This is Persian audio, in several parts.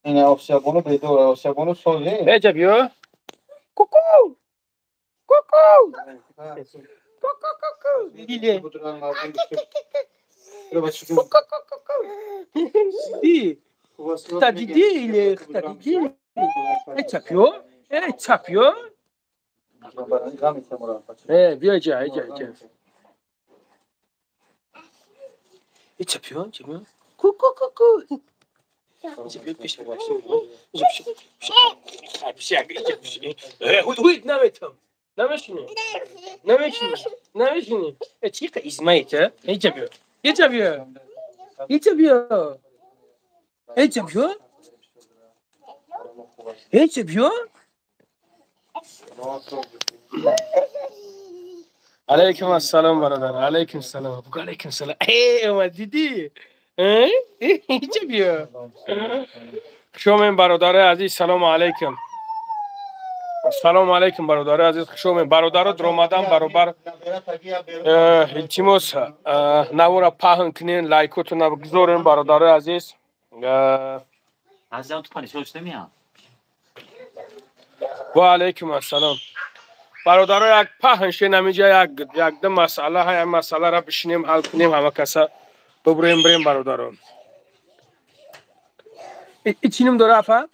این آسیابونو به دور آسیابونو سوزه بجا بیا کوکو کوکو کوکو کوکو دیدی دیدی تا دیدی ایله تا دیدی ای چاپیو ای چاپیو بیا جا ای چاپیو چاپیو کوکو کوکو نمیشینی چی اسمایته اینجا بیا اینجا بیا اینجا بیا اینجا بیا اینجا بیا علیکم السلام برادر علیکم السلام علیکم السلام اومد دیدی اینجا بیا شما برادر عزیز سلام علیکم سلام علیکم برادر عزیز شما برادر درآمدم برابر التماس نورا پاهن کنین لایکاتون بگذارین برادر عزیز عزیزم تو کنی سوچ نمیام و علیکم السلام برادر یک پاهن شه نمیجا یک دو مسئله های مسئله را بشینیم حل کنیم همه کسا بریم برادران چینم داره افا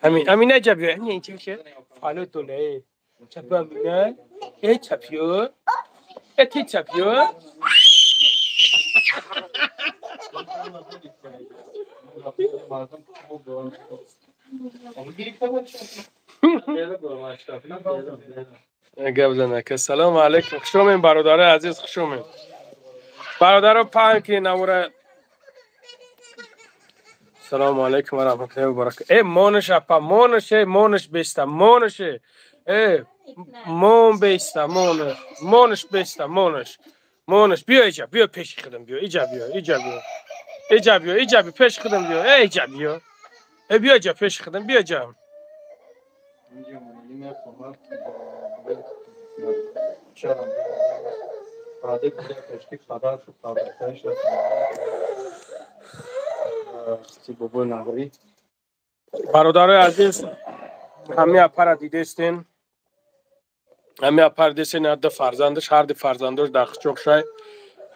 همین نجابیه این چی میشه فالو دونه چپیو همینه ای چپیو ای چپیو سلام علیکم خوشومین برادر عزیز خوشومین برادر پاک نوره سلام علیکم و رحمت الله و برکاته مونش اپا مونش بیستا مونش مون بیستا مونش بیستا مونش بیا ایجا بیا پیش خودم بیا ایجا بیا پیش خودم بیا ایجا بیا بیا جا پیش خودم بیا جا برادر عزیز همه اپر دیدستین همه اپر دیدستین هر فرزندش در خچوک شای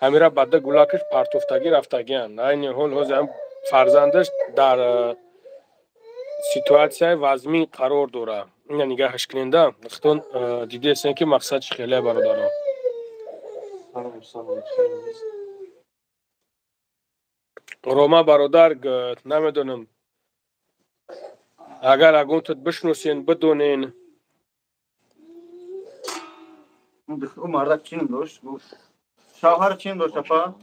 همه را بعد گلاکش پرتوفتگی رفتگیان این حال هم فرزندش در سیتواسیای وزمی قرار داره این نگاهش کننده وقتون دیدستین که مقصدش خیلی برادران روما برادر نمیدونم اگر اگونتت بشناسین بدونین اون مرد چین داشت شوهر چین داشت اپا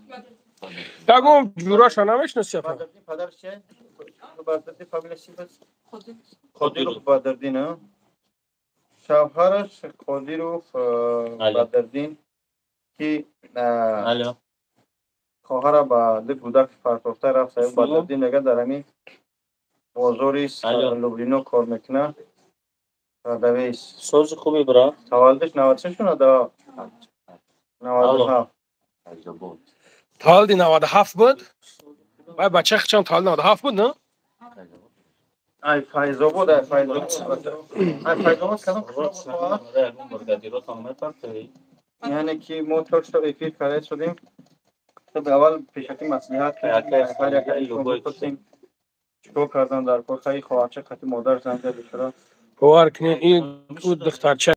اگون جوراش نمیشناسی اپا پدرش چه؟ بردردی فامیلش چی بس؟ خودیروف بردردین شوهرش خودیروف بردردین که خواهر با دو کودک پرتوفته رفت سایب بردردین نگه در همین بازاری لوبلینو کار میکنه دویست سوز خوبی برا تولدش 96 شونه دا 97 تولد 97 بود وای بچه خچم تولد 97 بود نه ای فایزا بود ای فایزا یعنی که ما چهار تا افیر خرید شدیم طب اول پیشکی مصلحت کردیم چطور کردن در کار خیلی خواهرچه خطی مادر زنده بشرا باور کنین این دخترچه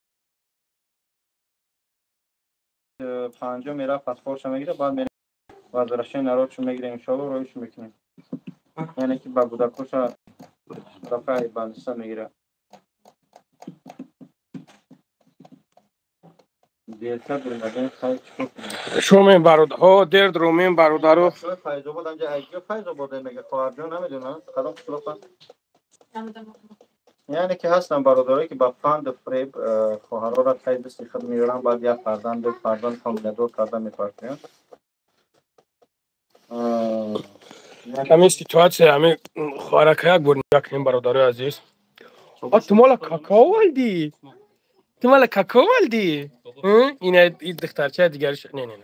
پنجم میره پاسپورتش میگیره بعد میره وزارتشین نراتشو میگیره انشالله رویش میکنیم یعنی که با بودکوش رفعی بندسته میگیره دیلتا برمدن خیلی چکو شومین برادر ها درد رومین برادر فایزو بود انجا ایگیو فایزو بوده میگه خواهر جان نمیدونه خدام خلوفا یعنی که هستن برادرایی که با فند فریب خواهرها را تایی دستی خود میورن بعد یک فرزند دو فرزند فامیل دو کرده میپرسیم همین سیتواسیه همین خواهرک یک بود نگاه کنیم برادر عزیز تو مالا کاکاو والدی این دخترچه دیگرش نه